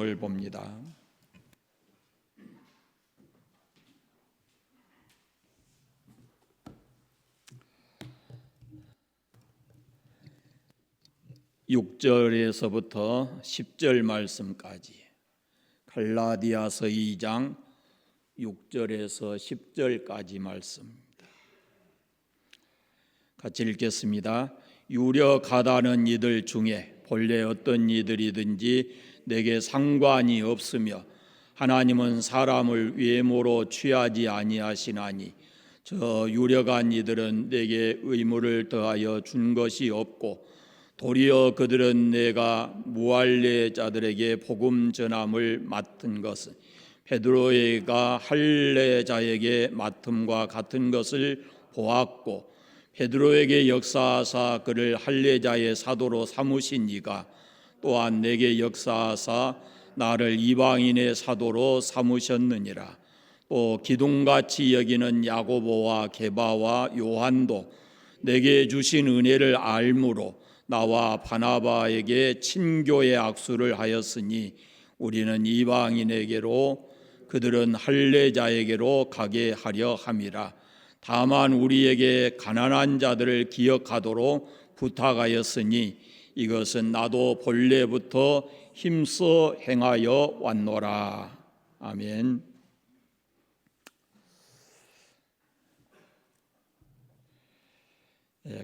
을 봅니다. (6절에서부터) (10절) 말씀까지 갈라디아서 2장 6절에서 10절까지 말씀입니다. 같이 읽겠습니다. 유력하다는 이들 중에 본래 어떤 이들이든지 내게 상관이 없으며 하나님은 사람을 외모로 취하지 아니하시나니 저 유력한 이들은 내게 의무를 더하여 준 것이 없고 도리어 그들은 내가 무할례자들에게 복음 전함을 맡은 것은 베드로가 할례자에게 맡음과 같은 것을 보았고 베드로에게 역사하사 그를 할례자의 사도로 삼으신 이가 또한 내게 역사하사 나를 이방인의 사도로 삼으셨느니라. 또 기둥같이 여기는 야고보와 게바와 요한도 내게 주신 은혜를 알므로 나와 바나바에게 친교의 악수를 하였으니 우리는 이방인에게로 그들은 할례자에게로 가게 하려 함이라. 다만 우리에게 가난한 자들을 기억하도록 부탁하였으니 이것은 나도 본래부터 힘써 행하여 왔노라. 아멘.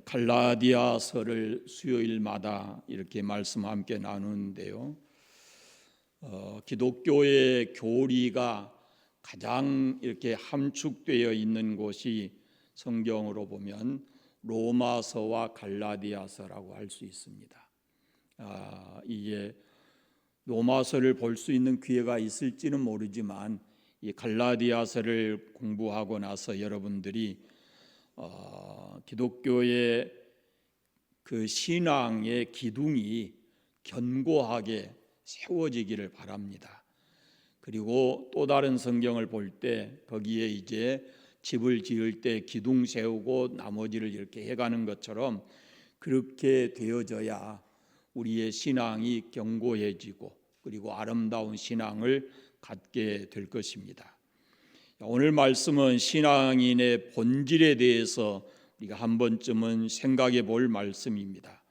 갈라디아서를 수요일마다 이렇게 말씀 함께 나누는데요. 기독교의 교리가 가장 이렇게 함축되어 있는 곳이 성경으로 보면 로마서와 갈라디아서라고 할 수 있습니다. 이게 로마서를 볼 수 있는 기회가 있을지는 모르지만 이 갈라디아서를 공부하고 나서 여러분들이 기독교의 그 신앙의 기둥이 견고하게 세워지기를 바랍니다. 그리고 또 다른 성경을 볼 때 거기에 이제 집을 지을 때 기둥 세우고 나머지를 이렇게 해가는 것처럼 그렇게 되어져야 우리의 신앙이 견고해지고 그리고 아름다운 신앙을 갖게 될 것입니다. 오늘 말씀은 신앙인의 본질에 대해서 우리가 한 번쯤은 생각해 볼 말씀입니다.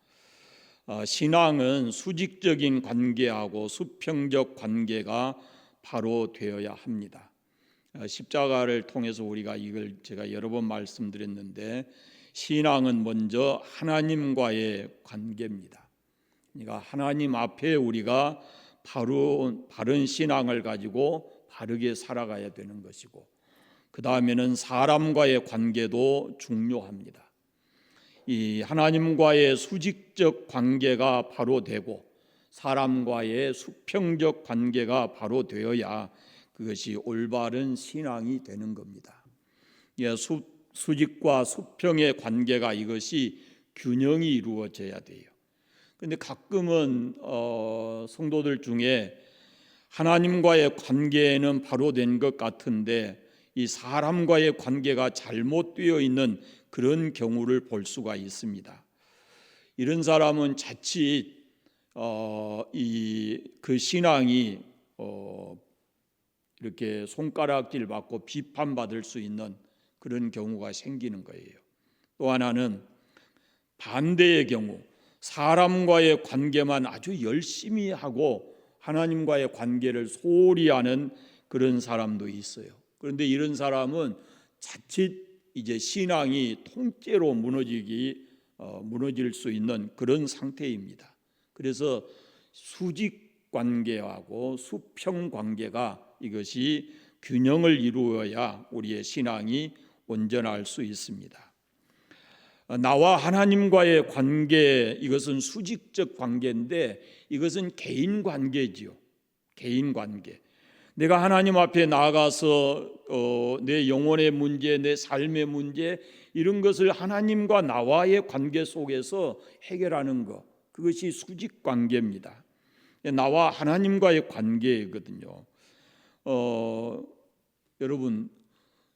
신앙은 수직적인 관계하고 수평적 관계가 바로 되어야 합니다. 십자가를 통해서 우리가 이걸 제가 여러 번 말씀드렸는데 신앙은 먼저 하나님과의 관계입니다. 그러니까 하나님 앞에 우리가 바른 신앙을 가지고 바르게 살아가야 되는 것이고 그 다음에는 사람과의 관계도 중요합니다. 이 하나님과의 수직적 관계가 바로 되고 사람과의 수평적 관계가 바로 되어야 그것이 올바른 신앙이 되는 겁니다. 수직과 수평의 관계가 이것이 균형이 이루어져야 돼요. 그런데 가끔은 성도들 중에 하나님과의 관계는 바로 된 것 같은데 이 사람과의 관계가 잘못되어 있는 그런 경우를 볼 수가 있습니다. 이런 사람은 자칫 그 신앙이 이렇게 손가락질 받고 비판받을 수 있는 그런 경우가 생기는 거예요. 또 하나는 반대의 경우 사람과의 관계만 아주 열심히 하고 하나님과의 관계를 소홀히 하는 그런 사람도 있어요. 그런데 이런 사람은 자칫 이제 신앙이 통째로 무너질 수 있는 그런 상태입니다. 그래서 수직 관계하고 수평 관계가 이것이 균형을 이루어야 우리의 신앙이 온전할 수 있습니다. 나와 하나님과의 관계, 이것은 수직적 관계인데 이것은 개인 관계지요. 개인 관계. 내가 하나님 앞에 나아가서 내 영혼의 문제, 내 삶의 문제 이런 것을 하나님과 나와의 관계 속에서 해결하는 것, 그것이 수직 관계입니다. 나와 하나님과의 관계거든요. 여러분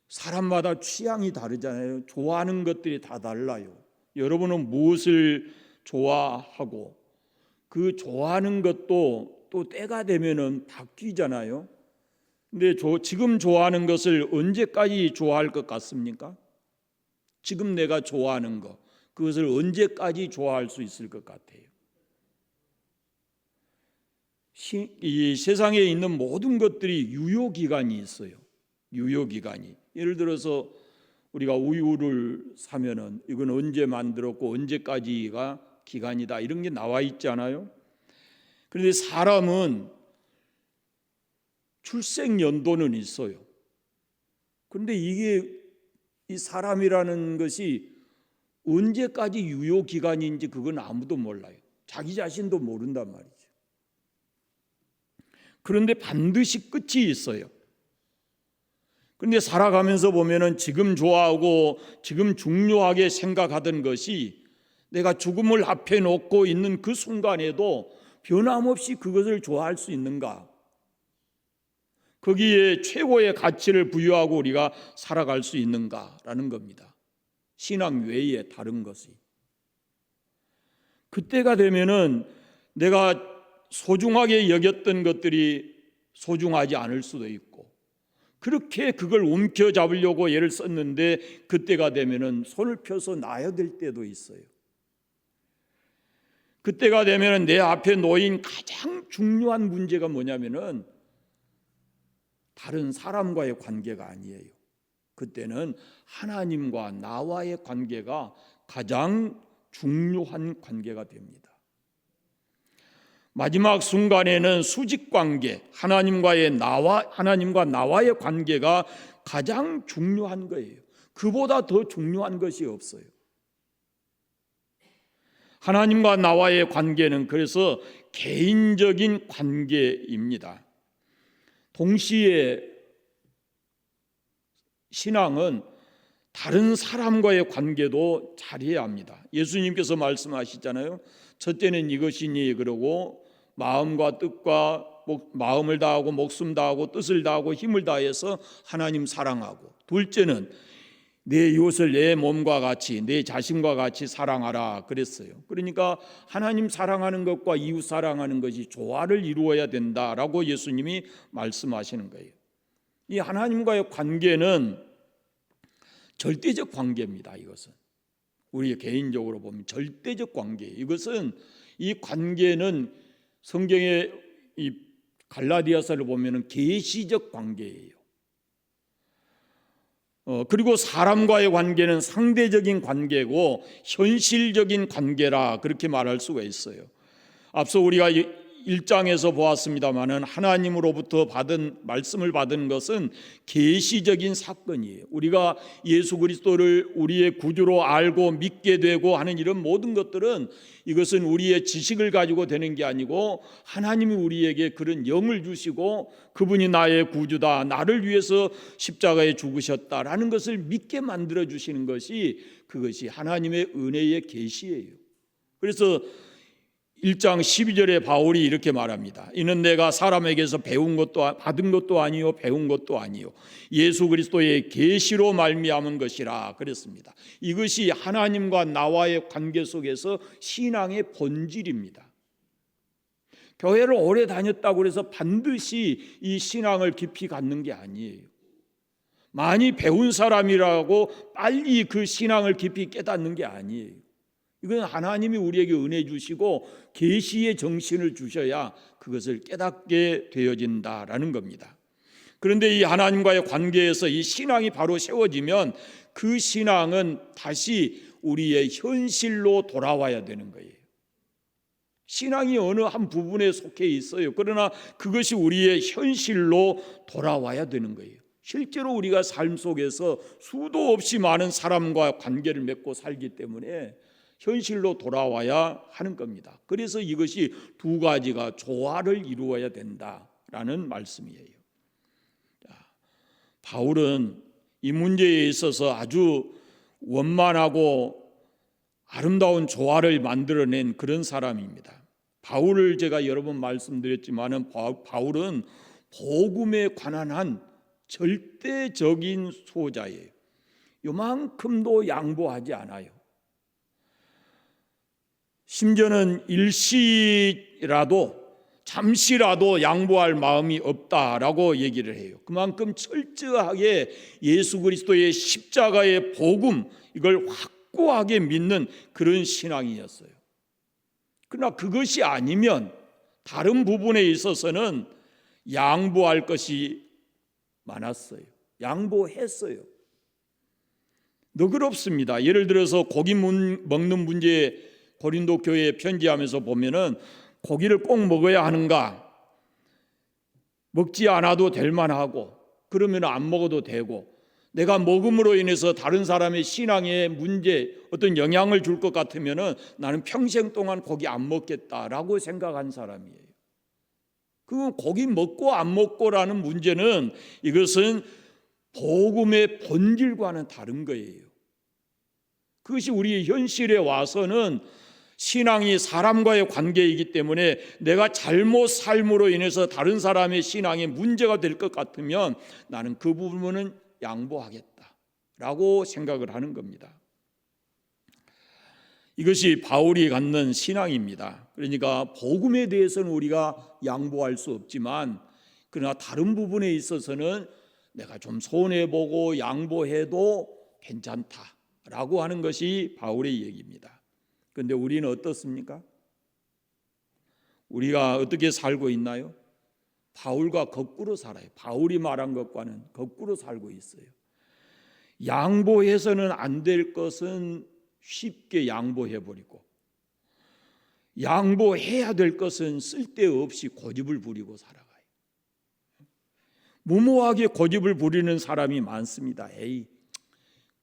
사람마다 취향이 다르잖아요. 좋아하는 것들이 다 달라요. 여러분은 무엇을 좋아하고 그 좋아하는 것도 또 때가 되면은 바뀌잖아요. 근데 지금 좋아하는 것을 언제까지 좋아할 것 같습니까? 지금 내가 좋아하는 것, 그것을 언제까지 좋아할 수 있을 것 같아요? 이 세상에 있는 모든 것들이 유효기간이 있어요. 유효기간이. 예를 들어서 우리가 우유를 사면은 이건 언제 만들었고 언제까지가 기간이다, 이런 게 나와 있잖아요. 그런데 사람은 출생 연도는 있어요. 그런데 이게 이 사람이라는 것이 언제까지 유효 기간인지 그건 아무도 몰라요. 자기 자신도 모른단 말이죠. 그런데 반드시 끝이 있어요. 그런데 살아가면서 보면은 지금 좋아하고 지금 중요하게 생각하던 것이 내가 죽음을 앞에 놓고 있는 그 순간에도 변함없이 그것을 좋아할 수 있는가? 거기에 최고의 가치를 부여하고 우리가 살아갈 수 있는가라는 겁니다. 신앙 외에 다른 것이. 그때가 되면은 내가 소중하게 여겼던 것들이 소중하지 않을 수도 있고, 그렇게 그걸 움켜잡으려고 애를 썼는데 그때가 되면은 손을 펴서 놔야 될 때도 있어요. 그때가 되면은 내 앞에 놓인 가장 중요한 문제가 뭐냐면은 다른 사람과의 관계가 아니에요. 그때는 하나님과 나와의 관계가 가장 중요한 관계가 됩니다. 마지막 순간에는 수직관계, 하나님과 나와의 관계가 가장 중요한 거예요. 그보다 더 중요한 것이 없어요. 하나님과 나와의 관계는 그래서 개인적인 관계입니다. 동시에 신앙은 다른 사람과의 관계도 잘해야 합니다. 예수님께서 말씀하시잖아요. 첫째는 이것이니, 그러고 마음과 뜻과 마음을 다하고 목숨 다하고 뜻을 다하고 힘을 다해서 하나님 사랑하고, 둘째는 내 이웃을 내 몸과 같이, 내 자신과 같이 사랑하라 그랬어요. 그러니까 하나님 사랑하는 것과 이웃 사랑하는 것이 조화를 이루어야 된다라고 예수님이 말씀하시는 거예요. 이 하나님과의 관계는 절대적 관계입니다. 이것은 우리 개인적으로 보면 절대적 관계예요. 이것은 이 관계는 성경의 이 갈라디아서를 보면은 계시적 관계예요. 그리고 사람과의 관계는 상대적인 관계고 현실적인 관계라 그렇게 말할 수가 있어요. 앞서 우리가 1장에서 보았습니다마는 하나님으로부터 받은 말씀을 받은 것은 계시적인 사건이에요. 우리가 예수 그리스도를 우리의 구주로 알고 믿게 되고 하는 이런 모든 것들은 이것은 우리의 지식을 가지고 되는 게 아니고 하나님이 우리에게 그런 영을 주시고 그분이 나의 구주다, 나를 위해서 십자가에 죽으셨다라는 것을 믿게 만들어 주시는 것이 그것이 하나님의 은혜의 계시예요. 그래서 1장 12절에 바울이 이렇게 말합니다. 이는 내가 사람에게서 배운 것도 받은 것도 아니요 배운 것도 아니요 예수 그리스도의 계시로 말미암은 것이라 그랬습니다. 이것이 하나님과 나와의 관계 속에서 신앙의 본질입니다. 교회를 오래 다녔다고 해서 반드시 이 신앙을 깊이 갖는 게 아니에요. 많이 배운 사람이라고 빨리 그 신앙을 깊이 깨닫는 게 아니에요. 이건 하나님이 우리에게 은혜 주시고 계시의 정신을 주셔야 그것을 깨닫게 되어진다라는 겁니다. 그런데 이 하나님과의 관계에서 이 신앙이 바로 세워지면 그 신앙은 다시 우리의 현실로 돌아와야 되는 거예요. 신앙이 어느 한 부분에 속해 있어요. 그러나 그것이 우리의 현실로 돌아와야 되는 거예요. 실제로 우리가 삶 속에서 수도 없이 많은 사람과 관계를 맺고 살기 때문에 현실로 돌아와야 하는 겁니다. 그래서 이것이 두 가지가 조화를 이루어야 된다라는 말씀이에요. 바울은 이 문제에 있어서 아주 원만하고 아름다운 조화를 만들어낸 그런 사람입니다. 바울을 제가 여러 번 말씀드렸지만은 바울은 복음에 관한 한 절대적인 수호자예요. 요만큼도 양보하지 않아요. 심지어는 일시라도 잠시라도 양보할 마음이 없다라고 얘기를 해요. 그만큼 철저하게 예수 그리스도의 십자가의 복음, 이걸 확고하게 믿는 그런 신앙이었어요. 그러나 그것이 아니면 다른 부분에 있어서는 양보할 것이 많았어요. 양보했어요. 너그럽습니다. 예를 들어서 고기 먹는 문제에 고린도 교회에 편지하면서 보면은 고기를 꼭 먹어야 하는가? 먹지 않아도 될 만하고, 그러면 안 먹어도 되고, 내가 먹음으로 인해서 다른 사람의 신앙에 문제, 어떤 영향을 줄 것 같으면은 나는 평생 동안 고기 안 먹겠다라고 생각한 사람이에요. 그 고기 먹고 안 먹고라는 문제는, 이것은 복음의 본질과는 다른 거예요. 그것이 우리 현실에 와서는 신앙이 사람과의 관계이기 때문에 내가 잘못 삶으로 인해서 다른 사람의 신앙에 문제가 될 것 같으면 나는 그 부분은 양보하겠다라고 생각을 하는 겁니다. 이것이 바울이 갖는 신앙입니다. 그러니까 복음에 대해서는 우리가 양보할 수 없지만, 그러나 다른 부분에 있어서는 내가 좀 손해보고 양보해도 괜찮다라고 하는 것이 바울의 얘기입니다. 그런데 우리는 어떻습니까? 우리가 어떻게 살고 있나요? 바울과 거꾸로 살아요. 바울이 말한 것과는 거꾸로 살고 있어요. 양보해서는 안 될 것은 쉽게 양보해버리고, 양보해야 될 것은 쓸데없이 고집을 부리고 살아가요. 무모하게 고집을 부리는 사람이 많습니다. 에이,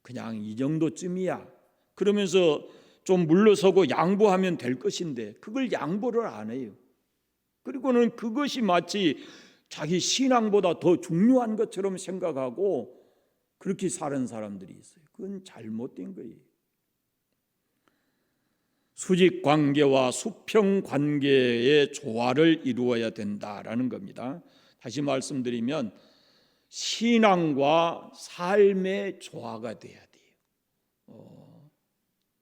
그냥 이 정도쯤이야. 그러면서 좀 물러서고 양보하면 될 것인데 그걸 양보를 안 해요. 그리고는 그것이 마치 자기 신앙보다 더 중요한 것처럼 생각하고 그렇게 사는 사람들이 있어요. 그건 잘못된 거예요. 수직 관계와 수평 관계의 조화를 이루어야 된다라는 겁니다. 다시 말씀드리면 신앙과 삶의 조화가 돼야 돼요.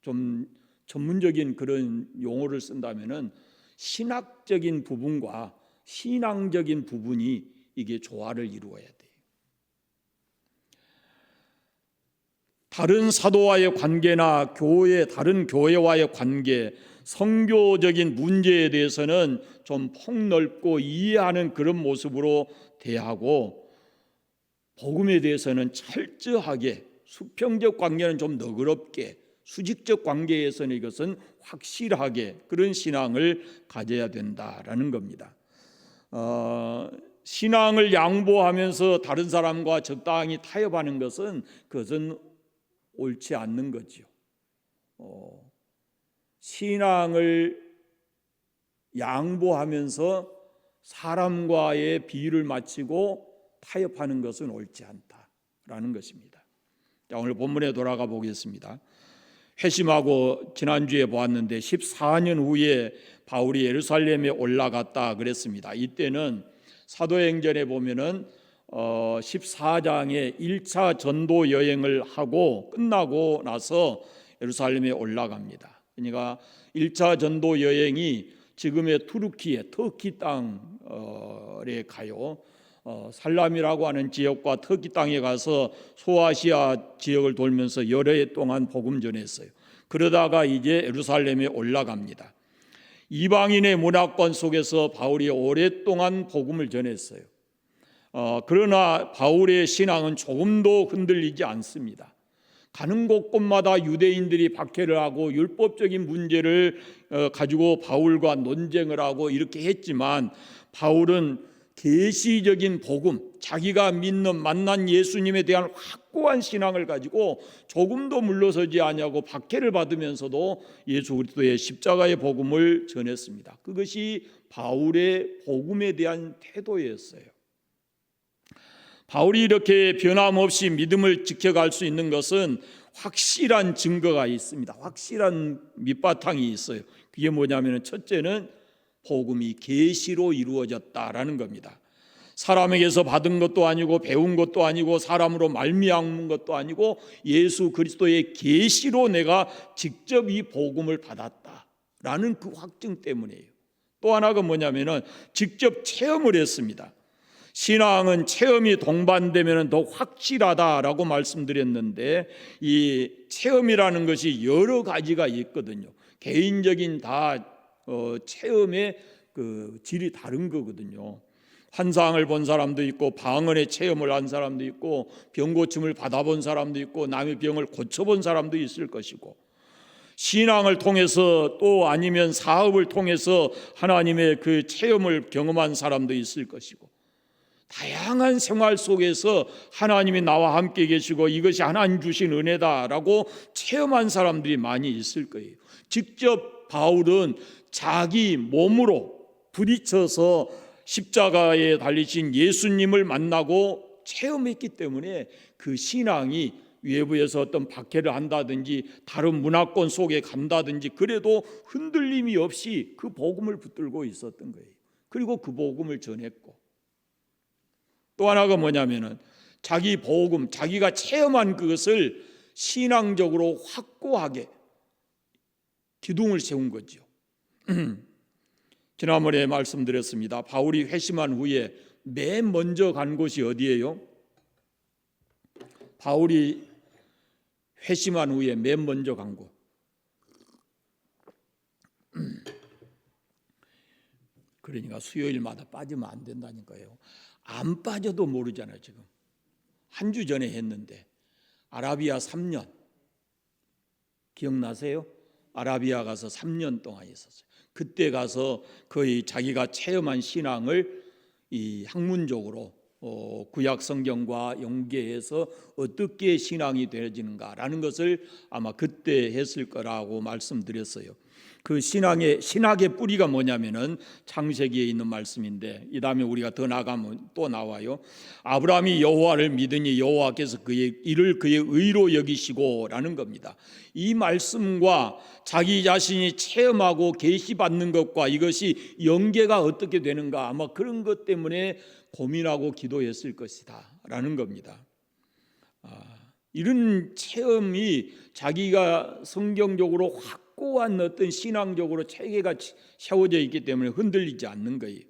좀 전문적인 그런 용어를 쓴다면은 신학적인 부분과 신앙적인 부분이 이게 조화를 이루어야 돼요. 다른 사도와의 관계나 다른 교회와의 관계, 선교적인 문제에 대해서는 좀 폭넓고 이해하는 그런 모습으로 대하고, 복음에 대해서는 철저하게, 수평적 관계는 좀 너그럽게, 수직적 관계에서는 이것은 확실하게 그런 신앙을 가져야 된다라는 겁니다. 신앙을 양보하면서 다른 사람과 적당히 타협하는 그것은 옳지 않는 거죠. 신앙을 양보하면서 사람과의 비유를 맞추고 타협하는 것은 옳지 않다라는 것입니다. 자, 오늘 본문에 돌아가 보겠습니다. 회심하고 지난주에 보았는데 14년 후에 바울이 예루살렘에 올라갔다 그랬습니다. 이때는 사도행전에 보면은 14장에 1차 전도 여행을 하고 끝나고 나서 예루살렘에 올라갑니다. 그러니까 1차 전도 여행이 지금의 터키 땅에 가요. 살람이라고 하는 지역과 터키 땅에 가서 소아시아 지역을 돌면서 여러 해 동안 복음 전했어요. 그러다가 이제 예루살렘에 올라갑니다. 이방인의 문화권 속에서 바울이 오랫동안 복음을 전했어요. 그러나 바울의 신앙은 조금도 흔들리지 않습니다. 가는 곳곳마다 유대인들이 박해를 하고 율법적인 문제를 가지고 바울과 논쟁을 하고 이렇게 했지만, 바울은 계시적인 복음, 자기가 믿는 만난 예수님에 대한 확고한 신앙을 가지고 조금도 물러서지 아니하고 박해를 받으면서도 예수 그리스도의 십자가의 복음을 전했습니다. 그것이 바울의 복음에 대한 태도였어요. 바울이 이렇게 변함없이 믿음을 지켜갈 수 있는 것은 확실한 증거가 있습니다. 확실한 밑바탕이 있어요. 그게 뭐냐면, 첫째는 복음이 계시로 이루어졌다라는 겁니다. 사람에게서 받은 것도 아니고 배운 것도 아니고 사람으로 말미암은 것도 아니고 예수 그리스도의 계시로 내가 직접 이 복음을 받았다라는 그 확증 때문이에요. 또 하나가 뭐냐면은 직접 체험을 했습니다. 신앙은 체험이 동반되면 더 확실하다라고 말씀드렸는데, 이 체험이라는 것이 여러 가지가 있거든요. 개인적인 다 체험의 그 질이 다른 거거든요. 환상을 본 사람도 있고, 방언의 체험을 한 사람도 있고, 병 고침을 받아본 사람도 있고, 남의 병을 고쳐본 사람도 있을 것이고, 신앙을 통해서 또 아니면 사업을 통해서 하나님의 그 체험을 경험한 사람도 있을 것이고, 다양한 생활 속에서 하나님이 나와 함께 계시고 이것이 하나님 주신 은혜다라고 체험한 사람들이 많이 있을 거예요. 직접 바울은 자기 몸으로 부딪혀서 십자가에 달리신 예수님을 만나고 체험했기 때문에 그 신앙이 외부에서 어떤 박해를 한다든지 다른 문화권 속에 간다든지 그래도 흔들림이 없이 그 복음을 붙들고 있었던 거예요. 그리고 그 복음을 전했고, 또 하나가 뭐냐면은 자기 복음, 자기가 체험한 그것을 신앙적으로 확고하게 기둥을 세운 거죠. 지난번에 말씀드렸습니다. 바울이 회심한 후에 맨 먼저 간 곳이 어디예요? 바울이 회심한 후에 맨 먼저 간 곳. 그러니까 수요일마다 빠지면 안 된다니까요. 안 빠져도 모르잖아요. 지금 한 주 전에 했는데 아라비아 3년 기억나세요? 아라비아 가서 3년 동안 있었어요. 그때 가서 거의 자기가 체험한 신앙을 이 학문적으로 구약 성경과 연계해서 어떻게 신앙이 되어지는가라는 것을 아마 그때 했을 거라고 말씀드렸어요. 그 신학의 뿌리가 뭐냐면은 창세기에 있는 말씀인데, 이 다음에 우리가 더 나가면 또 나와요. 아브라함이 여호와를 믿으니 여호와께서 그의 이를 그의 의로 여기시고라는 겁니다. 이 말씀과 자기 자신이 체험하고 계시받는 것과 이것이 연계가 어떻게 되는가, 아마 그런 것 때문에 고민하고 기도했을 것이다라는 겁니다. 이런 체험이 자기가 성경적으로 확고한 어떤 신앙적으로 체계가 세워져 있기 때문에 흔들리지 않는 거예요.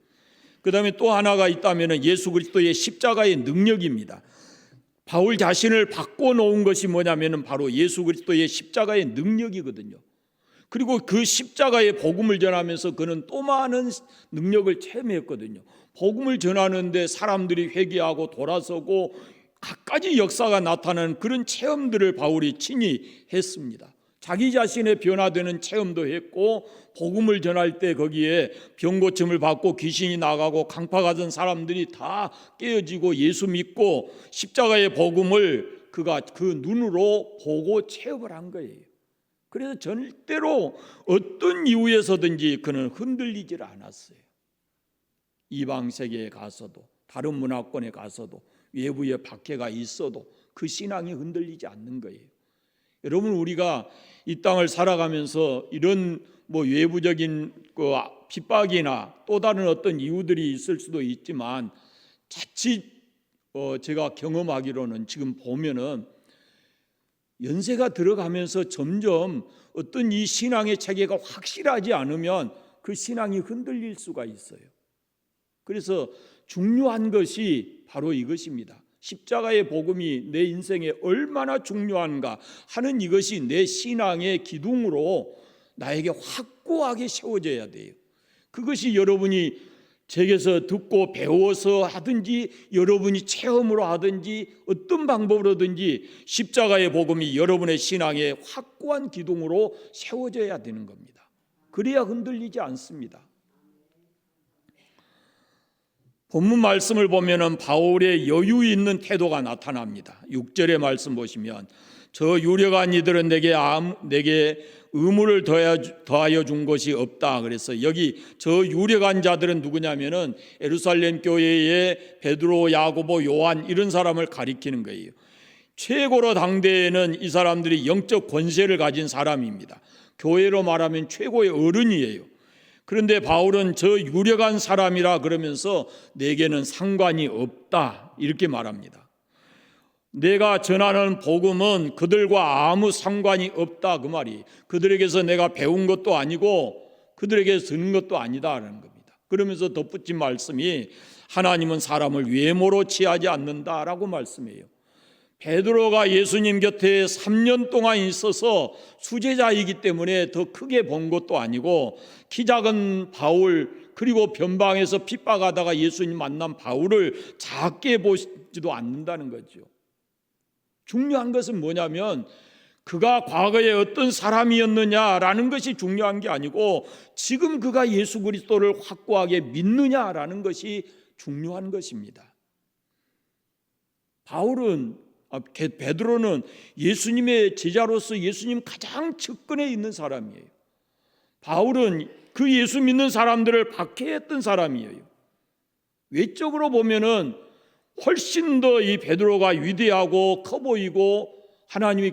그 다음에 또 하나가 있다면 예수 그리스도의 십자가의 능력입니다. 바울 자신을 바꿔놓은 것이 뭐냐면 바로 예수 그리스도의 십자가의 능력이거든요. 그리고 그 십자가의 복음을 전하면서 그는 또 많은 능력을 체험했거든요. 복음을 전하는데 사람들이 회개하고 돌아서고 갖가지 역사가 나타나는 그런 체험들을 바울이 친히 했습니다. 자기 자신의 변화되는 체험도 했고, 복음을 전할 때 거기에 병 고침을 받고 귀신이 나가고 강파 가던 사람들이 다 깨어지고 예수 믿고 십자가의 복음을 그가 그 눈으로 보고 체험을 한 거예요. 그래서 절대로 어떤 이유에서든지 그는 흔들리질 않았어요. 이방 세계에 가서도 다른 문화권에 가서도 외부에 박해가 있어도 그 신앙이 흔들리지 않는 거예요. 여러분, 우리가 이 땅을 살아가면서 이런 외부적인 그 핍박이나 또 다른 어떤 이유들이 있을 수도 있지만, 자칫 제가 경험하기로는 지금 보면은 연세가 들어가면서 점점 어떤 이 신앙의 체계가 확실하지 않으면 그 신앙이 흔들릴 수가 있어요. 그래서 중요한 것이 바로 이것입니다. 십자가의 복음이 내 인생에 얼마나 중요한가 하는 이것이 내 신앙의 기둥으로 나에게 확고하게 세워져야 돼요. 그것이 여러분이 책에서 듣고 배워서 하든지 여러분이 체험으로 하든지 어떤 방법으로든지 십자가의 복음이 여러분의 신앙의 확고한 기둥으로 세워져야 되는 겁니다. 그래야 흔들리지 않습니다. 본문 말씀을 보면은 바울의 여유 있는 태도가 나타납니다. 6절의 말씀 보시면 저 유력한 이들은 내게 의무를 더하여 준 것이 없다. 그래서 여기 저 유력한 자들은 누구냐면은 예루살렘 교회의 베드로, 야고보, 요한 이런 사람을 가리키는 거예요. 최고로 당대에는 이 사람들이 영적 권세를 가진 사람입니다. 교회로 말하면 최고의 어른이에요. 그런데 바울은 저 유력한 사람이라 그러면서 내게는 상관이 없다 이렇게 말합니다. 내가 전하는 복음은 그들과 아무 상관이 없다 그 말이. 그들에게서 내가 배운 것도 아니고 그들에게 쓰는 것도 아니다라는 겁니다. 그러면서 덧붙인 말씀이 하나님은 사람을 외모로 취하지 않는다라고 말씀해요. 베드로가 예수님 곁에 3년 동안 있어서 수제자이기 때문에 더 크게 본 것도 아니고, 키 작은 바울, 그리고 변방에서 핍박하다가 예수님 만난 바울을 작게 보지도 않는다는 거죠. 중요한 것은 뭐냐면 그가 과거에 어떤 사람이었느냐라는 것이 중요한 게 아니고 지금 그가 예수 그리스도를 확고하게 믿느냐라는 것이 중요한 것입니다. 베드로는 예수님의 제자로서 예수님 가장 측근에 있는 사람이에요. 바울은 그 예수 믿는 사람들을 박해했던 사람이에요. 외적으로 보면은 훨씬 더 이 베드로가 위대하고 커 보이고 하나님이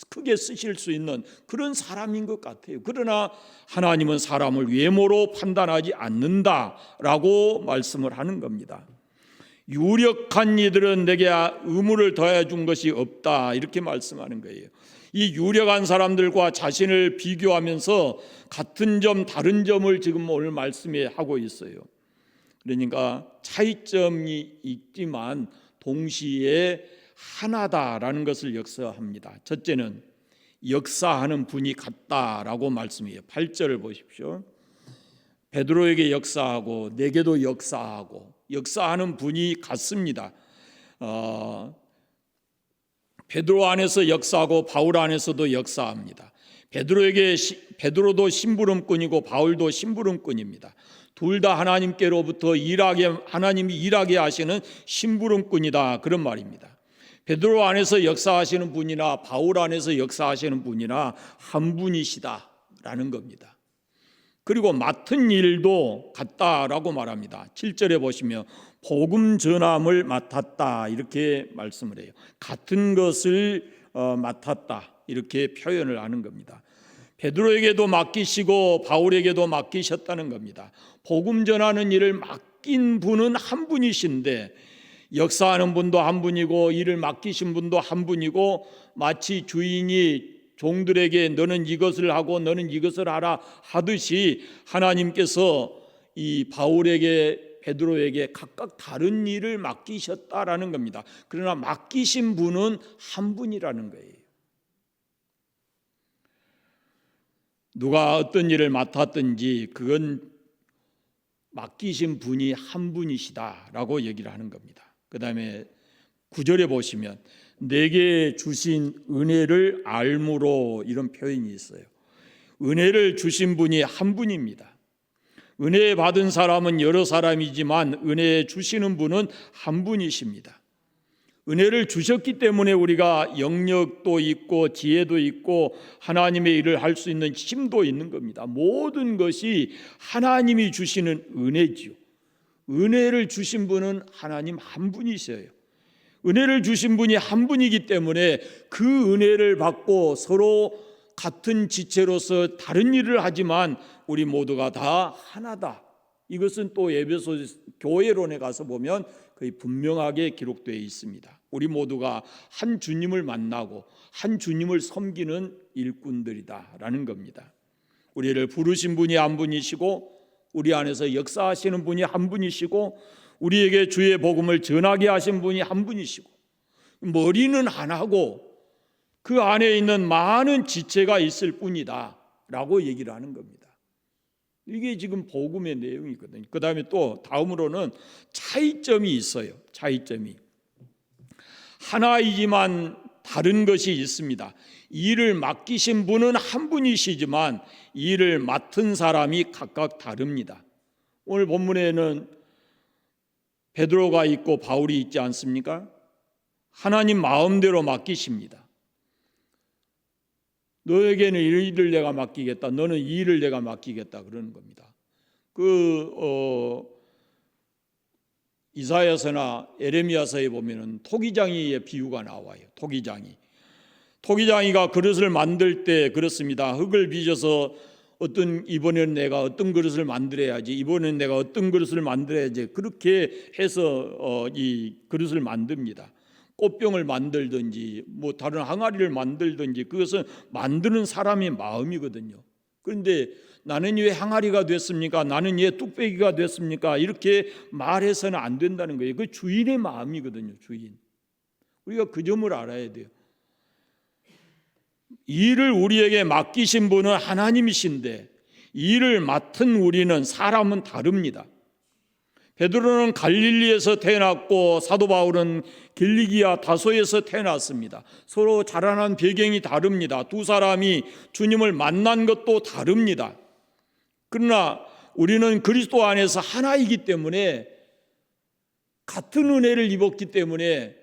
크게 쓰실 수 있는 그런 사람인 것 같아요. 그러나 하나님은 사람을 외모로 판단하지 않는다라고 말씀을 하는 겁니다. 유력한 이들은 내게 의무를 더해 준 것이 없다, 이렇게 말씀하는 거예요. 이 유력한 사람들과 자신을 비교하면서 같은 점 다른 점을 지금 오늘 말씀에 하고 있어요. 그러니까 차이점이 있지만 동시에 하나다라는 것을 역사합니다. 첫째는 역사하는 분이 같다라고 말씀해요. 8절을 보십시오. 베드로에게 역사하고 내게도 역사하고, 역사하는 분이 같습니다. 베드로 안에서 역사하고 바울 안에서도 역사합니다. 베드로도 심부름꾼이고 바울도 심부름꾼입니다. 둘 다 하나님께로부터 하나님이 일하게 하시는 심부름꾼이다, 그런 말입니다. 베드로 안에서 역사하시는 분이나 바울 안에서 역사하시는 분이나 한 분이시다라는 겁니다. 그리고 맡은 일도 같다라고 말합니다. 7절에 보시면 복음 전함을 맡았다, 이렇게 말씀을 해요. 같은 것을 맡았다, 이렇게 표현을 하는 겁니다. 베드로에게도 맡기시고 바울에게도 맡기셨다는 겁니다. 복음 전하는 일을 맡긴 분은 한 분이신데 역사하는 분도 한 분이고 일을 맡기신 분도 한 분이고, 마치 주인이 종들에게 너는 이것을 하고 너는 이것을 하라 하듯이 하나님께서 이 바울에게 베드로에게 각각 다른 일을 맡기셨다라는 겁니다. 그러나 맡기신 분은 한 분이라는 거예요. 누가 어떤 일을 맡았든지 그건 맡기신 분이 한 분이시다라고 얘기를 하는 겁니다. 그 다음에 9절에 보시면 내게 주신 은혜를 알므로, 이런 표현이 있어요. 은혜를 주신 분이 한 분입니다. 은혜 받은 사람은 여러 사람이지만 은혜 주시는 분은 한 분이십니다. 은혜를 주셨기 때문에 우리가 영역도 있고 지혜도 있고 하나님의 일을 할 수 있는 힘도 있는 겁니다. 모든 것이 하나님이 주시는 은혜지요. 은혜를 주신 분은 하나님 한 분이셔요. 은혜를 주신 분이 한 분이기 때문에 그 은혜를 받고 서로 같은 지체로서 다른 일을 하지만 우리 모두가 다 하나다. 이것은 또 에베소 교회론에 가서 보면 거의 분명하게 기록되어 있습니다. 우리 모두가 한 주님을 만나고 한 주님을 섬기는 일꾼들이다라는 겁니다. 우리를 부르신 분이 한 분이시고 우리 안에서 역사하시는 분이 한 분이시고 우리에게 주의 복음을 전하게 하신 분이 한 분이시고 머리는 하나고 그 안에 있는 많은 지체가 있을 뿐이다 라고 얘기를 하는 겁니다. 이게 지금 복음의 내용이거든요. 그 다음에 또 다음으로는 차이점이 있어요. 차이점이 하나이지만 다른 것이 있습니다. 일을 맡기신 분은 한 분이시지만 일을 맡은 사람이 각각 다릅니다. 오늘 본문에는 베드로가 있고 바울이 있지 않습니까? 하나님 마음대로 맡기십니다. 너에게는 이 일을 내가 맡기겠다, 너는 이 일을 내가 맡기겠다, 그러는 겁니다. 이사야서나 에레미야서에 보면은 토기장이의 비유가 나와요. 토기장이가 그릇을 만들 때 그렇습니다. 흙을 빚어서 이번에는 내가 어떤 그릇을 만들어야지, 이번에는 내가 어떤 그릇을 만들어야지, 그렇게 해서 이 그릇을 만듭니다. 꽃병을 만들든지 다른 항아리를 만들든지 그것은 만드는 사람의 마음이거든요. 그런데 나는 왜 항아리가 됐습니까? 나는 왜 뚝배기가 됐습니까? 이렇게 말해서는 안 된다는 거예요. 그 주인의 마음이거든요. 주인. 우리가 그 점을 알아야 돼요. 일을 우리에게 맡기신 분은 하나님이신데 일을 맡은 우리는 사람은 다릅니다. 베드로는 갈릴리에서 태어났고 사도 바울은 길리기아 다소에서 태어났습니다. 서로 자라난 배경이 다릅니다. 두 사람이 주님을 만난 것도 다릅니다. 그러나 우리는 그리스도 안에서 하나이기 때문에 같은 은혜를 입었기 때문에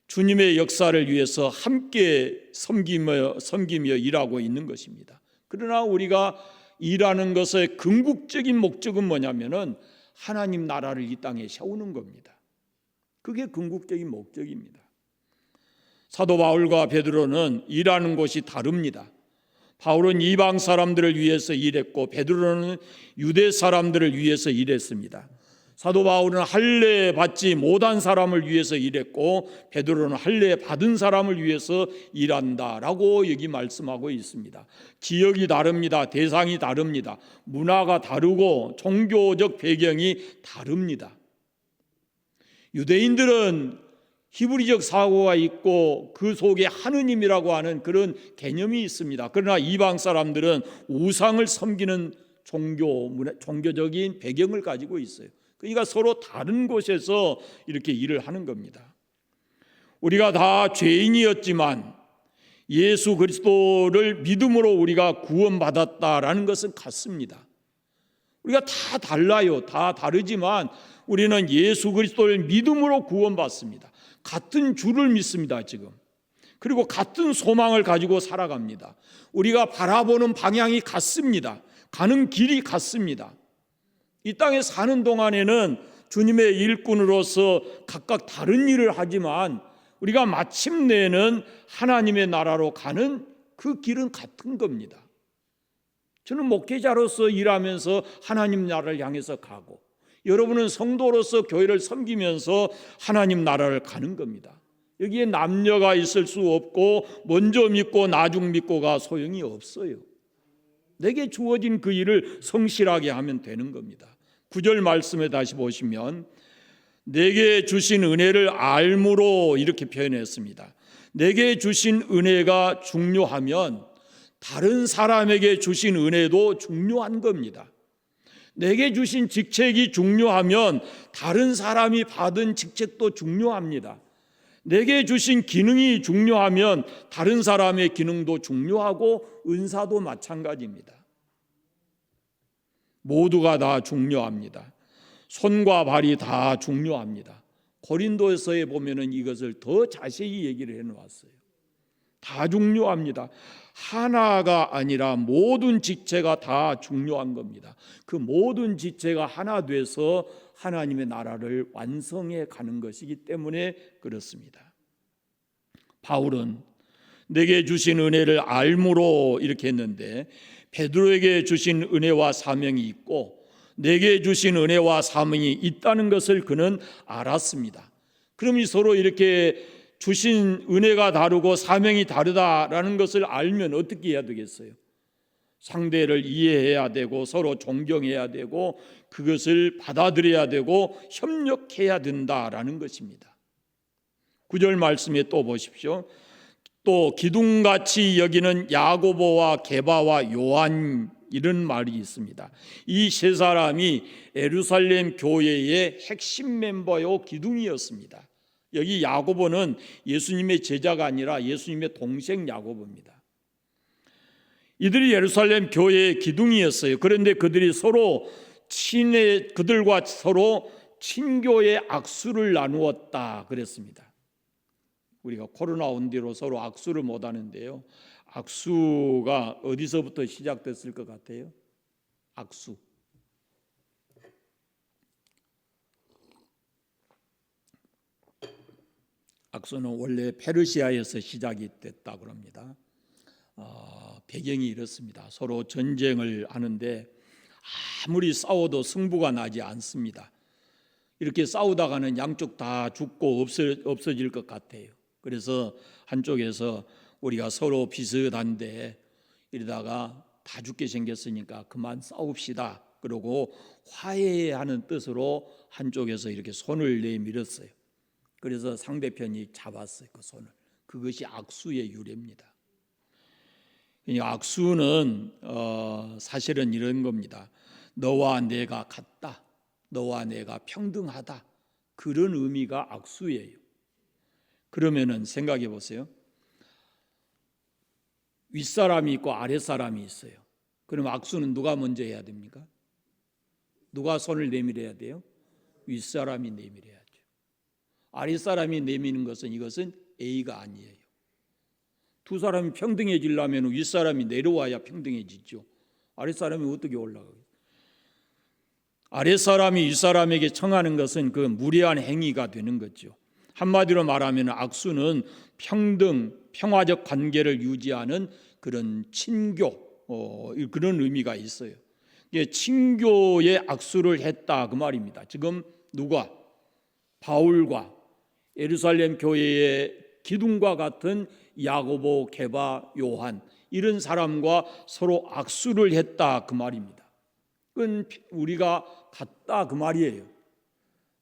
주님의 역사를 위해서 함께 섬기며 일하고 있는 것입니다. 그러나 우리가 일하는 것의 궁극적인 목적은 뭐냐면은 하나님 나라를 이 땅에 세우는 겁니다. 그게 궁극적인 목적입니다. 사도 바울과 베드로는 일하는 곳이 다릅니다. 바울은 이방 사람들을 위해서 일했고 베드로는 유대 사람들을 위해서 일했습니다. 사도 바울은 할례 받지 못한 사람을 위해서 일했고 베드로는 할례 받은 사람을 위해서 일한다라고 여기 말씀하고 있습니다. 지역이 다릅니다. 대상이 다릅니다. 문화가 다르고 종교적 배경이 다릅니다. 유대인들은 히브리적 사고가 있고 그 속에 하느님이라고 하는 그런 개념이 있습니다. 그러나 이방 사람들은 우상을 섬기는 종교적인 배경을 가지고 있어요. 그러니까 서로 다른 곳에서 이렇게 일을 하는 겁니다. 우리가 다 죄인이었지만 예수 그리스도를 믿음으로 우리가 구원받았다라는 것은 같습니다. 우리가 다 달라요. 다 다르지만 우리는 예수 그리스도를 믿음으로 구원받습니다. 같은 주를 믿습니다, 지금. 그리고 같은 소망을 가지고 살아갑니다. 우리가 바라보는 방향이 같습니다. 가는 길이 같습니다. 이 땅에 사는 동안에는 주님의 일꾼으로서 각각 다른 일을 하지만 우리가 마침내는 하나님의 나라로 가는 그 길은 같은 겁니다. 저는 목회자로서 일하면서 하나님 나라를 향해서 가고 여러분은 성도로서 교회를 섬기면서 하나님 나라를 가는 겁니다. 여기에 남녀가 있을 수 없고 먼저 믿고 나중 믿고가 소용이 없어요. 내게 주어진 그 일을 성실하게 하면 되는 겁니다. 9절 말씀에 다시 보시면 내게 주신 은혜를 알므로 이렇게 표현했습니다. 내게 주신 은혜가 중요하면 다른 사람에게 주신 은혜도 중요한 겁니다. 내게 주신 직책이 중요하면 다른 사람이 받은 직책도 중요합니다. 내게 주신 기능이 중요하면 다른 사람의 기능도 중요하고 은사도 마찬가지입니다. 모두가 다 중요합니다. 손과 발이 다 중요합니다. 고린도서에 보면은 이것을 더 자세히 얘기를 해놓았어요. 다 중요합니다. 하나가 아니라 모든 지체가 다 중요한 겁니다. 그 모든 지체가 하나 돼서 하나님의 나라를 완성해 가는 것이기 때문에 그렇습니다. 바울은 내게 주신 은혜를 알므로 이렇게 했는데 베드로에게 주신 은혜와 사명이 있고 내게 주신 은혜와 사명이 있다는 것을 그는 알았습니다. 그럼 서로 이렇게 주신 은혜가 다르고 사명이 다르다라는 것을 알면 어떻게 해야 되겠어요? 상대를 이해해야 되고 서로 존경해야 되고 그것을 받아들여야 되고 협력해야 된다라는 것입니다. 9절 말씀에 또 보십시오. 또 기둥같이 여기는 야고보와 게바와 요한 이런 말이 있습니다. 이 세 사람이 예루살렘 교회의 핵심 멤버요 기둥이었습니다. 여기 야고보는 예수님의 제자가 아니라 예수님의 동생 야고보입니다. 이들이 예루살렘 교회의 기둥이었어요. 그런데 그들이 서로 그들과 서로 친교의 악수를 나누었다 그랬습니다. 우리가 코로나 온 뒤로 서로 악수를 못 하는데요. 악수가 어디서부터 시작됐을 것 같아요? 악수. 악수는 원래 페르시아에서 시작이 됐다고 합니다. 배경이 이렇습니다. 서로 전쟁을 하는데 아무리 싸워도 승부가 나지 않습니다. 이렇게 싸우다가는 양쪽 다 죽고 없어질 것 같아요. 그래서 한쪽에서 우리가 서로 비슷한데 이러다가 다 죽게 생겼으니까 그만 싸웁시다. 그러고 화해하는 뜻으로 한쪽에서 이렇게 손을 내밀었어요. 그래서 상대편이 잡았어요. 그 손을. 그것이 악수의 유래입니다. 이 악수는 사실은 이런 겁니다. 너와 내가 같다. 너와 내가 평등하다. 그런 의미가 악수예요. 그러면은 생각해 보세요. 윗사람이 있고 아랫사람이 있어요. 그럼 악수는 누가 먼저 해야 됩니까? 누가 손을 내밀어야 돼요? 윗사람이 내밀어야죠. 아랫사람이 내미는 것은 이것은 A가 아니에요. 두 사람이 평등해지려면 윗사람이 내려와야 평등해지죠. 아랫사람이 어떻게 올라가요? 아랫사람이 윗사람에게 청하는 것은 그 무례한 행위가 되는 거죠. 한마디로 말하면 악수는 평등, 평화적 관계를 유지하는 그런 친교, 그런 의미가 있어요. 친교의 악수를 했다 그 말입니다. 지금 누가? 바울과 예루살렘 교회의 기둥과 같은 야고보, 게바, 요한 이런 사람과 서로 악수를 했다 그 말입니다. 그건 우리가 같다 그 말이에요.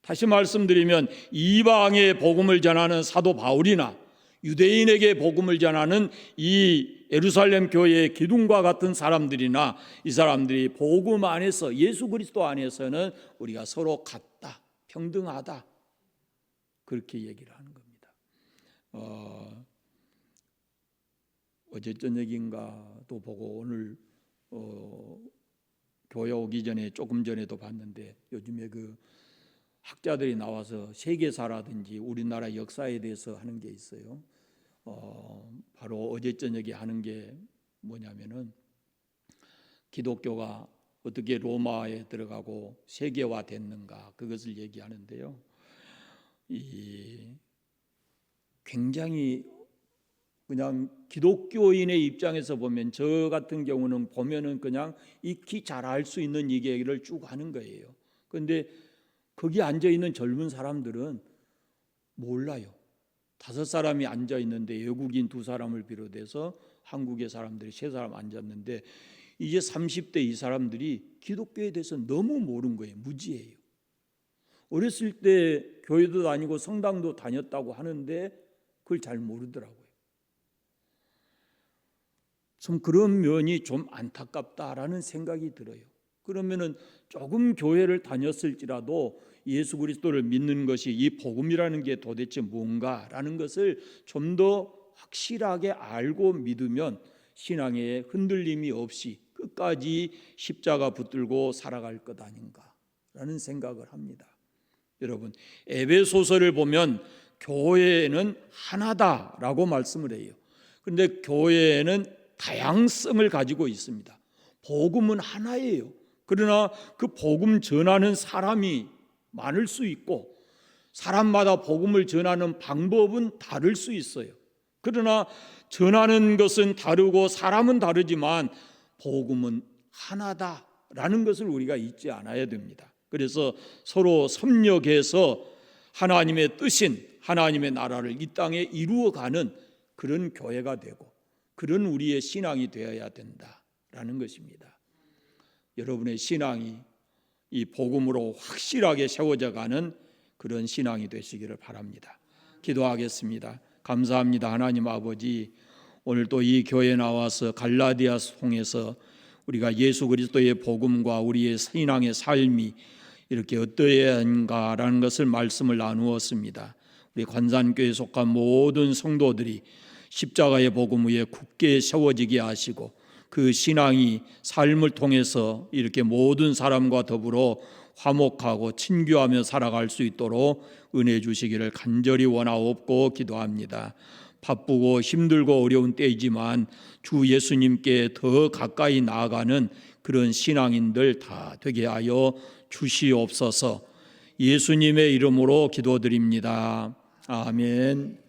다시 말씀드리면 이방의 복음을 전하는 사도 바울이나 유대인에게 복음을 전하는 이 예루살렘 교회의 기둥과 같은 사람들이나 이 사람들이 복음 안에서 예수 그리스도 안에서는 우리가 서로 같다, 평등하다 그렇게 얘기를 하는 겁니다. 어제 저녁인가 또 보고 오늘 교회 오기 전에 조금 전에도 봤는데 요즘에 그 학자들이 나와서 세계사라든지 우리나라 역사에 대해서 하는 게 있어요. 바로 어제 저녁에 하는 게 뭐냐면은 기독교가 어떻게 로마에 들어가고 세계화 됐는가 그것을 얘기하는데요. 굉장히 그냥 기독교인의 입장에서 보면 저 같은 경우는 보면은 그냥 익히 잘 알 수 있는 얘기를 쭉 하는 거예요. 그런데 거기 앉아 있는 젊은 사람들은 몰라요. 5사람이 앉아 있는데 외국인 2사람을 비롯해서 한국의 사람들이 3사람 앉았는데 이제 30대 이 사람들이 기독교에 대해서 너무 모르는 거예요. 무지해요. 어렸을 때 교회도 다니고 성당도 다녔다고 하는데 그걸 잘 모르더라고요. 좀 그런 면이 좀 안타깝다라는 생각이 들어요. 그러면은 조금 교회를 다녔을지라도 예수 그리스도를 믿는 것이 이 복음이라는 게 도대체 뭔가라는 것을 좀 더 확실하게 알고 믿으면 신앙에 흔들림이 없이 끝까지 십자가 붙들고 살아갈 것 아닌가라는 생각을 합니다. 여러분, 에베소서를 보면 교회는 하나다라고 말씀을 해요. 그런데 교회는 다양성을 가지고 있습니다. 복음은 하나예요. 그러나 그 복음 전하는 사람이 많을 수 있고 사람마다 복음을 전하는 방법은 다를 수 있어요. 그러나 전하는 것은 다르고 사람은 다르지만 복음은 하나다라는 것을 우리가 잊지 않아야 됩니다. 그래서 서로 협력해서 하나님의 뜻인 하나님의 나라를 이 땅에 이루어가는 그런 교회가 되고 그런 우리의 신앙이 되어야 된다라는 것입니다. 여러분의 신앙이 이 복음으로 확실하게 세워져 가는 그런 신앙이 되시기를 바랍니다. 기도하겠습니다. 감사합니다. 하나님 아버지, 오늘 또 이 교회에 나와서 갈라디아 통해서 우리가 예수 그리스도의 복음과 우리의 신앙의 삶이 이렇게 어떠해야 하는가라는 것을 말씀을 나누었습니다. 우리 관산교회에 속한 모든 성도들이 십자가의 복음 위에 굳게 세워지게 하시고 그 신앙이 삶을 통해서 이렇게 모든 사람과 더불어 화목하고 친교하며 살아갈 수 있도록 은혜 주시기를 간절히 원하옵고 기도합니다. 바쁘고 힘들고 어려운 때이지만 주 예수님께 더 가까이 나아가는 그런 신앙인들 다 되게 하여 주시옵소서. 예수님의 이름으로 기도드립니다. 아멘.